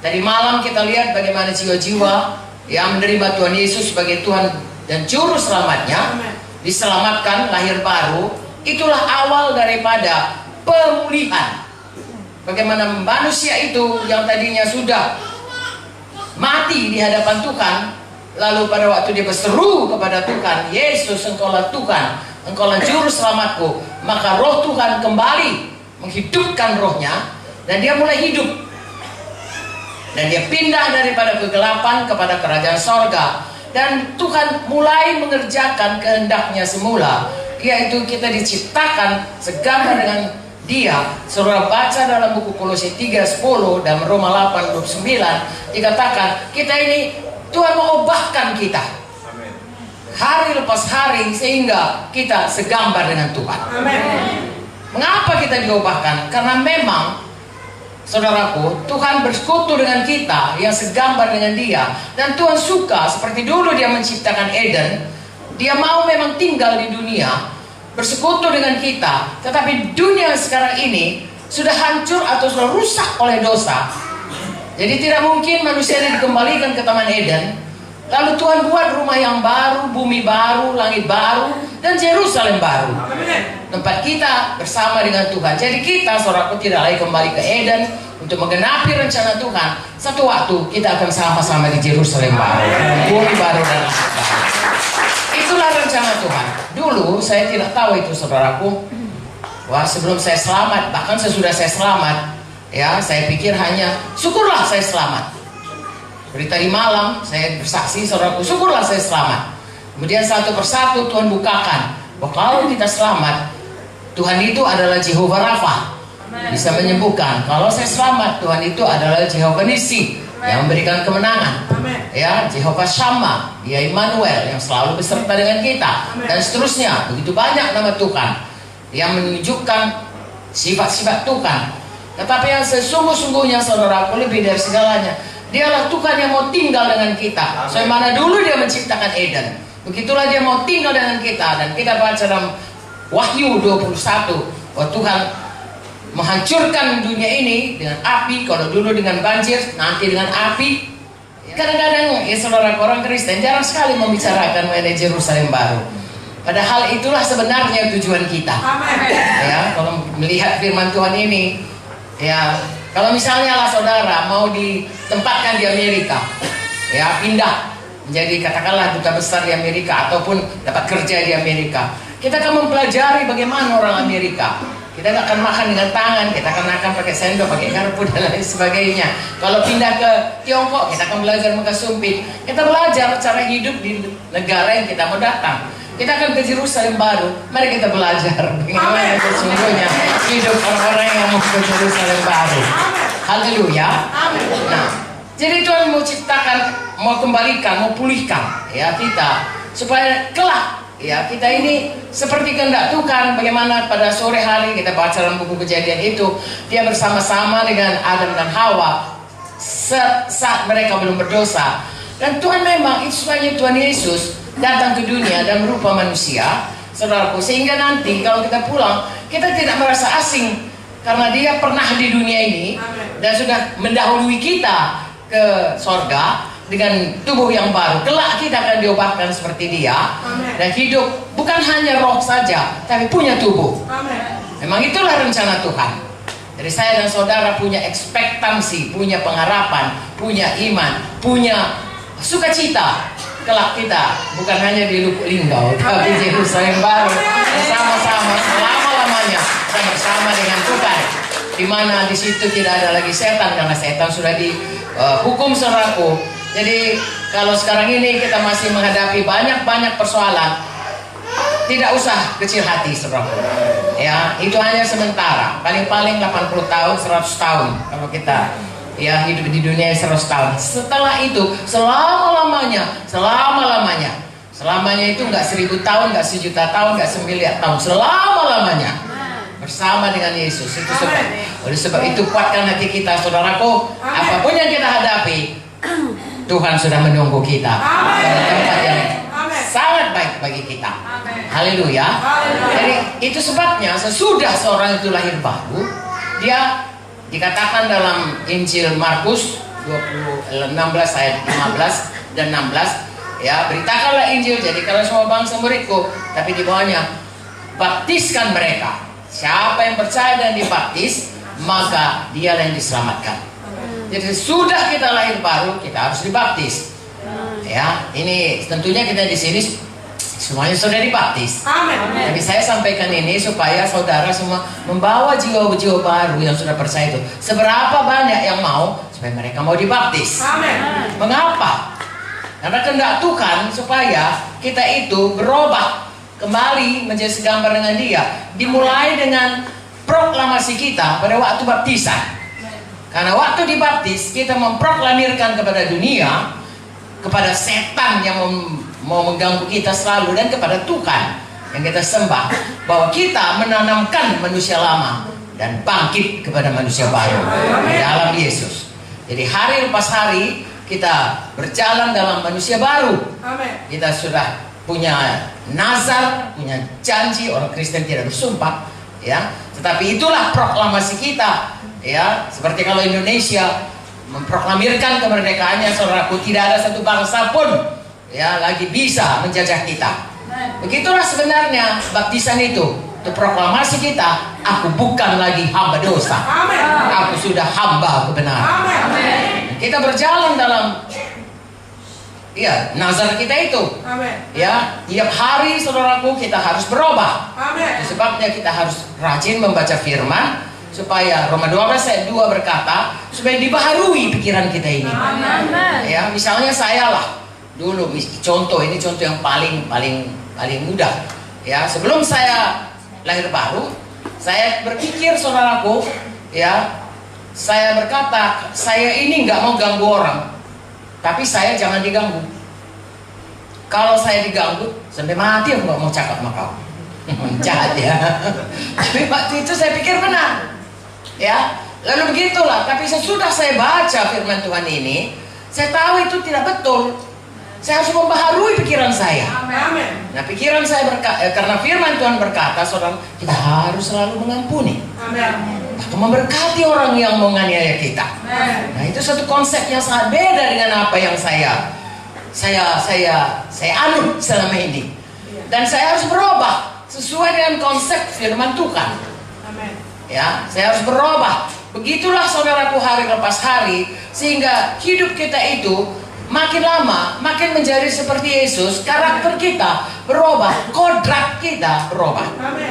Tadi malam kita lihat bagaimana jiwa-jiwa yang menerima Tuhan Yesus sebagai Tuhan dan Juru Selamatnya diselamatkan, lahir baru. Itulah awal daripada pemulihan. Bagaimana manusia itu yang tadinya sudah mati di hadapan Tuhan, lalu pada waktu dia berseru kepada Tuhan, Yesus, Engkaulah Tuhan, Engkaulah Juru Selamatku, maka roh Tuhan kembali menghidupkan rohnya, dan dia mulai hidup. Dan dia pindah daripada kegelapan kepada kerajaan sorga. Dan Tuhan mulai mengerjakan kehendaknya semula, yaitu kita diciptakan segambar dengan dia. Saudara baca dalam buku Kolose 3:10 dan Roma 8:29 dikatakan kita ini Tuhan mau ubahkan kita hari lepas hari sehingga kita segambar dengan Tuhan. Mengapa kita diubahkan? Karena memang saudaraku, Tuhan bersekutu dengan kita yang segambar dengan dia. Dan Tuhan suka, seperti dulu dia menciptakan Eden, dia mau memang tinggal di dunia, bersekutu dengan kita. Tetapi dunia sekarang ini sudah hancur atau sudah rusak oleh dosa. Jadi tidak mungkin manusia ini dikembalikan ke Taman Eden. Lalu Tuhan buat rumah yang baru, bumi baru, langit baru, dan Yerusalem baru. Tempat kita bersama dengan Tuhan. Jadi kita, saudaraku, tidak lagi kembali ke Eden untuk menggenapi rencana Tuhan. Satu waktu kita akan sama-sama di Yerusalem baru, bumi baru dan langit baru. Itulah rencana Tuhan. Dulu saya tidak tahu itu, saudaraku. Wah, sebelum saya selamat, bahkan sesudah saya selamat, ya, saya pikir hanya syukurlah saya selamat. Dari tadi malam saya bersaksi, saudaraku, syukurlah saya selamat. Kemudian satu persatu Tuhan bukakan bahwa kalau kita selamat, Tuhan itu adalah Jehovah Rafa, bisa menyembuhkan. Kalau saya selamat, Tuhan itu adalah Jehovah Nisi yang memberikan kemenangan. Ya, Jehovah Shammah, dia Immanuel yang selalu beserta dengan kita, dan seterusnya. Begitu banyak nama Tuhan yang menunjukkan sifat-sifat Tuhan. Tetapi yang sesungguh-sungguhnya, saudaraku, lebih dari segalanya, dialah Tuhan yang mau tinggal dengan kita. Sebagaimana dulu dia menciptakan Eden, begitulah dia mau tinggal dengan kita. Dan kita baca dalam Wahyu 21 bahwa Tuhan menghancurkan dunia ini dengan api. Kalau dulu dengan banjir, nanti dengan api. Kadang-kadang ya saudara, orang Kristen jarang sekali membicarakan mengenai Yerusalem baru. Padahal itulah sebenarnya tujuan kita. Ya, kalau melihat firman Tuhan ini, ya, kalau misalnya lah saudara mau ditempatkan di Amerika, ya, pindah menjadi katakanlah duta besar di Amerika ataupun dapat kerja di Amerika, kita akan mempelajari bagaimana orang Amerika. Kita nggak akan makan dengan tangan, kita akan makan pakai sendok, pakai garpu dan lain sebagainya. Kalau pindah ke Tiongkok, kita akan belajar muka sumpit. Kita belajar cara hidup di negara yang kita mau datang. Kita akan ke Yerusalem baru. Mari kita belajar bagaimana sesungguhnya hidup orang-orang yang mau ke Yerusalem baru. Haleluya. Nah, jadi Tuhan mau ciptakan, mau kembalikan, mau pulihkan ya kita supaya kelak ya kita ini seperti kehendak Tuhan. Bagaimana pada sore hari kita baca dalam buku Kejadian itu, dia bersama-sama dengan Adam dan Hawa saat mereka belum berdosa. Dan Tuhan memang itu sebenarnya Tuhan Yesus datang ke dunia dan berupa manusia, saudaraku, sehingga nanti kalau kita pulang kita tidak merasa asing karena dia pernah di dunia ini dan sudah mendahului kita ke sorga dengan tubuh yang baru. Kelak kita akan diubahkan seperti dia dan hidup bukan hanya roh saja tapi punya tubuh. Memang itulah rencana Tuhan. Jadi saya dan saudara punya ekspektansi, punya pengharapan, punya iman, punya sukacita. Kelak kita bukan hanya di Lubuk Linggau, tapi di Yerusalem baru bersama-sama selama-lamanya kita bersama dengan Tuhan. Di mana di situ tidak ada lagi setan karena setan sudah dihukum, saudaraku. Jadi kalau sekarang ini kita masih menghadapi banyak persoalan, tidak usah kecil hati, saudaraku. Ya, itu hanya sementara. Paling-paling 80 tahun, 100 tahun kalau kita ya hidup di dunia 100 tahun. Setelah itu selama-lamanya. Selamanya itu nggak 1000 tahun, nggak 1.000.000 tahun, nggak 1.000.000 tahun. Selama-lamanya bersama dengan Yesus. Itu sebab. Oleh sebab itu kuatkan hati kita, saudaraku. Apapun yang kita hadapi, Tuhan sudah menunggu kita pada tempat yang sangat baik bagi kita. Haleluya. Jadi itu sebabnya sesudah seorang itu lahir baru, dia dikatakan dalam Injil Markus 16 ayat 15 dan 16, ya, beritakanlah Injil, jadikanlah semua bangsa muridku. Tapi di bawahnya, baptiskan mereka. Siapa yang percaya dan dibaptis, maka dialah yang diselamatkan. Jadi sudah kita lahir baru, kita harus dibaptis. Ya, ini tentunya kita di sini semuanya sudah dibaptis. Amin. Tapi saya sampaikan ini supaya saudara semua membawa jiwa-jiwa baru yang sudah percaya itu. Seberapa banyak yang mau supaya mereka mau dibaptis. Amin. Mengapa? Karena kehendak Tuhan supaya kita itu berubah kembali menjadi segambar dengan Dia. Dimulai dengan proklamasi kita pada waktu baptisan. Karena waktu dibaptis kita memproklamirkan kepada dunia, kepada setan yang mau mengganggu kita selalu, dan kepada Tuhan yang kita sembah, bahwa kita menanamkan manusia lama dan bangkit kepada manusia baru di dalam Yesus. Jadi hari lepas hari kita berjalan dalam manusia baru. Kita sudah punya nazar, punya janji. Orang Kristen tidak bersumpah, ya. Tetapi itulah proklamasi kita, ya. Seperti kalau Indonesia memproklamirkan kemerdekaannya, saudaraku, tidak ada satu bangsa pun, ya, lagi bisa menjajah kita. Begitulah sebenarnya baptisan itu proklamasi kita. Aku bukan lagi hamba dosa. Aku sudah hamba kebenaran. Kita berjalan dalam, ya, nazar kita itu. Ya, tiap hari saudaraku kita harus berubah. Itu sebabnya kita harus rajin membaca firman, supaya Roma 12 ayat 2 berkata supaya dibaharui pikiran kita ini. Ya, misalnya saya lah dulu, contoh yang paling mudah. Ya, sebelum saya lahir baru, saya berpikir, saudaraku, ya, saya berkata, saya ini nggak mau ganggu orang, tapi saya jangan diganggu. Kalau saya diganggu sampai mati, aku nggak mau cakap sama kau. Jahat ya. Tapi waktu itu saya pikir benar. Ya, lalu begitulah. Tapi sesudah saya baca firman Tuhan ini, saya tahu itu tidak betul. Saya harus membaharui pikiran saya. Amin. Nah, pikiran saya karena firman Tuhan berkata, saudara, kita harus selalu mengampuni. Amin. Atau memberkati orang yang menganiaya kita. Nah, itu satu konsep yang sangat beda dengan apa yang saya anut selama ini. Dan saya harus berubah sesuai dengan konsep firman Tuhan. Amin. Ya, saya harus berubah. Begitulah saudaraku hari lepas hari, sehingga hidup kita itu makin lama makin menjadi seperti Yesus. Karakter kita berubah, kodrat kita berubah. Amin.